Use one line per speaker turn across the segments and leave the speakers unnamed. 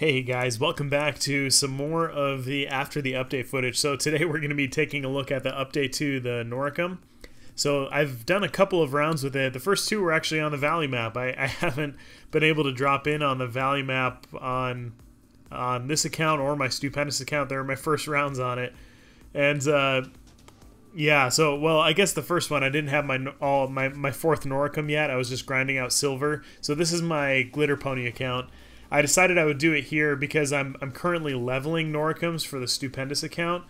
Hey guys, welcome back to some more of the after the update footage. So today we're going to be taking a look at the update to the Noricum. So I've done a couple of rounds with it. The first two were actually on the Valley map. I haven't been able to drop in on the Valley map on this account or my Pendous account. They were my first rounds on it. And yeah, so well, I guess the first one I didn't have my fourth Noricum yet. I was just grinding out silver. So this is my Glitter Pony account. I decided I would do it here because I'm currently leveling Noricums for the Stupendous account.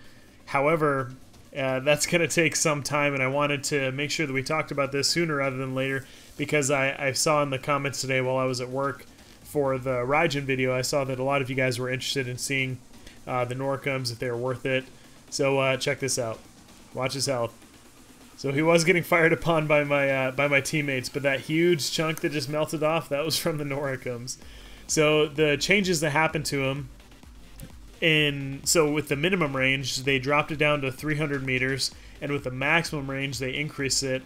However, that's going to take some time, and I wanted to make sure that we talked about this sooner rather than later because I saw in the comments today while I was at work for the Raijin video, I saw that a lot of you guys were interested in seeing the Noricums, if they were worth it. So check this out. Watch his health. So he was getting fired upon by my teammates, but that huge chunk that just melted off, that was from the Noricums. So the changes that happened to him, so with the minimum range, they dropped it down to 300 meters, and with the maximum range, they increased it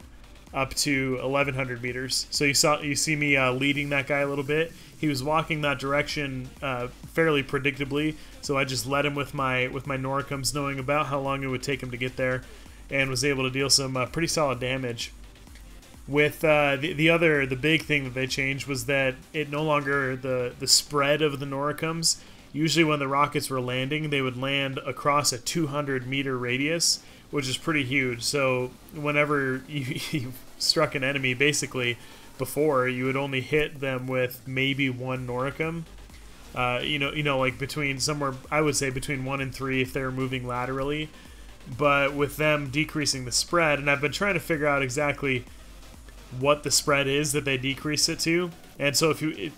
up to 1,100 meters. So you see me leading that guy a little bit. He was walking that direction fairly predictably, so I just led him with my Noricums, knowing about how long it would take him to get there, and was able to deal some pretty solid damage. With the big thing that they changed was that it no longer, the spread of the Noricums, usually when the rockets were landing, they would land across a 200-meter radius, which is pretty huge. So whenever you struck an enemy, basically, before, you would only hit them with maybe one Noricum. You know, like between somewhere, I would say between 1 and 3 if they were moving laterally. But with them decreasing the spread, and I've been trying to figure out exactly what the spread is that they decrease it to, and so if you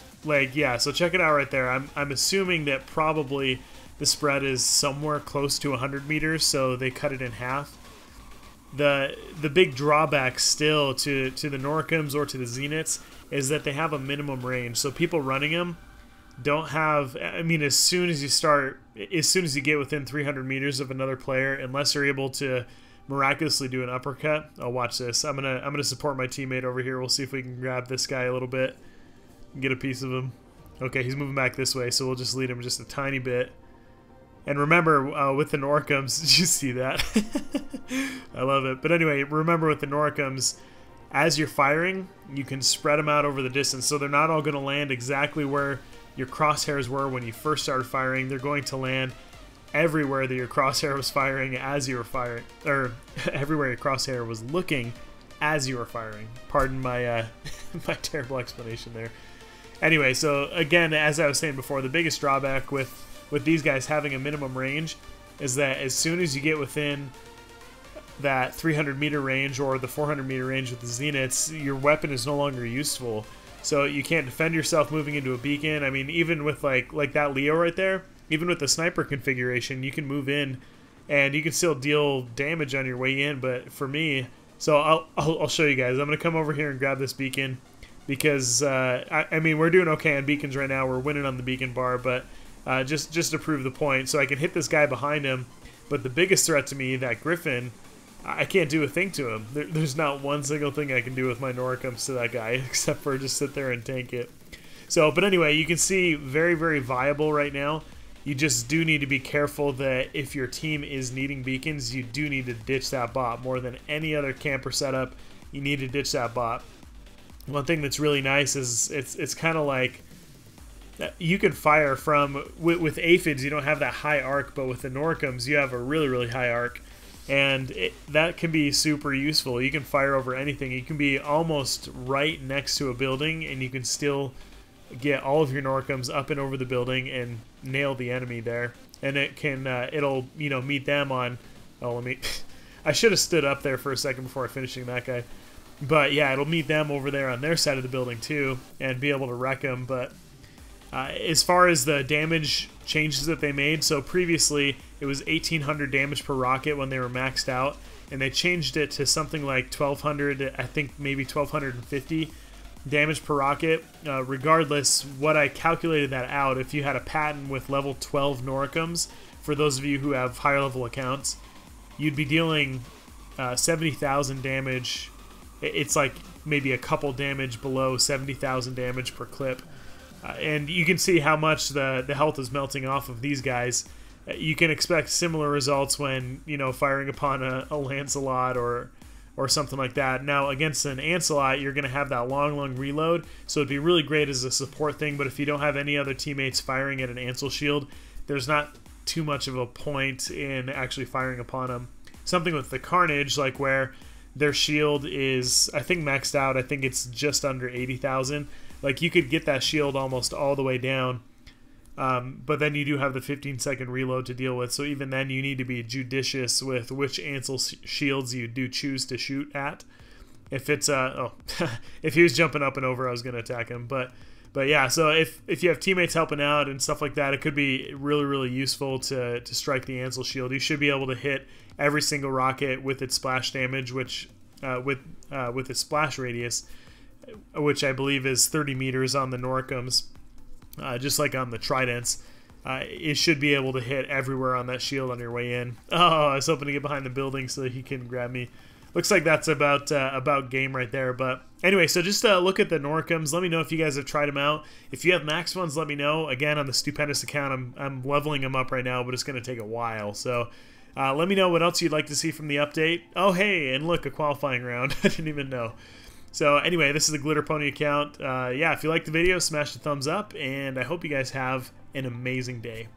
so check it out right there. I'm assuming that probably the spread is somewhere close to 100 meters, so they cut it in half. The big drawback still to the Noricums or to the Zeniths is that they have a minimum range, so people running them don't have, I mean, as soon as you get within 300 meters of another player, unless they're able to miraculously do an uppercut. Oh, watch this. I'm gonna support my teammate over here. We'll see if we can grab this guy a little bit and get a piece of him. Okay, he's moving back this way, so we'll just lead him just a tiny bit. And remember, with the Noricums, did you see that? I love it. But anyway, remember with the Noricums, as you're firing, you can spread them out over the distance, so they're not all going to land exactly where your crosshairs were when you first started firing. They're going to land everywhere that your crosshair was firing as you were firing, or everywhere your crosshair was looking as you were firing. Pardon my my terrible explanation there. Anyway, so again, as I was saying before, the biggest drawback with these guys having a minimum range is that as soon as you get within that 300 meter range or the 400 meter range with the Zeniths, your weapon is no longer useful. So you can't defend yourself moving into a beacon. I mean, even with like that Leo right there, even with the sniper configuration, you can move in and you can still deal damage on your way in. But for me, so I'll show you guys. I'm going to come over here and grab this beacon because, I mean, we're doing okay on beacons right now. We're winning on the beacon bar, but just to prove the point. So I can hit this guy behind him, but the biggest threat to me, that Griffin, I can't do a thing to him. There's not one single thing I can do with my Noricums to that guy except for just sit there and tank it. So, but anyway, you can see very, very viable right now. You just do need to be careful that if your team is needing beacons, you do need to ditch that bot. More than any other camper setup, you need to ditch that bot. One thing that's really nice is it's kind of like you can fire from, with aphids, you don't have that high arc, but with the Noricums, you have a really, really high arc. And that can be super useful. You can fire over anything. You can be almost right next to a building, and you can still get all of your Noricums up and over the building and nail the enemy there. And it can, it'll, you know, meet them on, oh, let me, I should have stood up there for a second before finishing that guy. But yeah, it'll meet them over there on their side of the building too, and be able to wreck them. But as far as the damage changes that they made, so previously it was 1,800 damage per rocket when they were maxed out, and they changed it to something like 1,200, I think maybe 1,250 damage per rocket. Regardless, what I calculated that out, if you had a Patton with level 12 Noricums, for those of you who have higher level accounts, you'd be dealing 70,000 damage. It's like maybe a couple damage below 70,000 damage per clip. And you can see how much the health is melting off of these guys. You can expect similar results when, you know, firing upon a Lancelot or something like that. Now, against an Ancelot, you're going to have that long reload, so it'd be really great as a support thing, but if you don't have any other teammates firing at an Ancel shield, there's not too much of a point in actually firing upon them. Something with the Carnage, like where their shield is, I think, maxed out. I think it's just under 80,000. Like, you could get that shield almost all the way down, but then you do have the 15-second reload to deal with, so even then you need to be judicious with which Ancel shields you do choose to shoot at. If it's, if he was jumping up and over, I was going to attack him, but yeah, so if you have teammates helping out and stuff like that, it could be really useful to strike the Ancel shield. You should be able to hit every single rocket with its splash damage, which with its splash radius, which I believe is 30 meters on the Noricums, just like on the Tridents. It should be able to hit everywhere on that shield on your way in. Oh, I was hoping to get behind the building so that he can grab me. Looks like that's about game right there. But anyway, so just look at the Noricums. Let me know if you guys have tried them out. If you have max ones, let me know. Again, on the Stupendous account, I'm leveling them up right now, but it's going to take a while. So let me know what else you'd like to see from the update. Oh, hey, and look, a qualifying round. I didn't even know. So anyway, this is the Glitter Pony account. Yeah, if you liked the video, smash the thumbs up, and I hope you guys have an amazing day.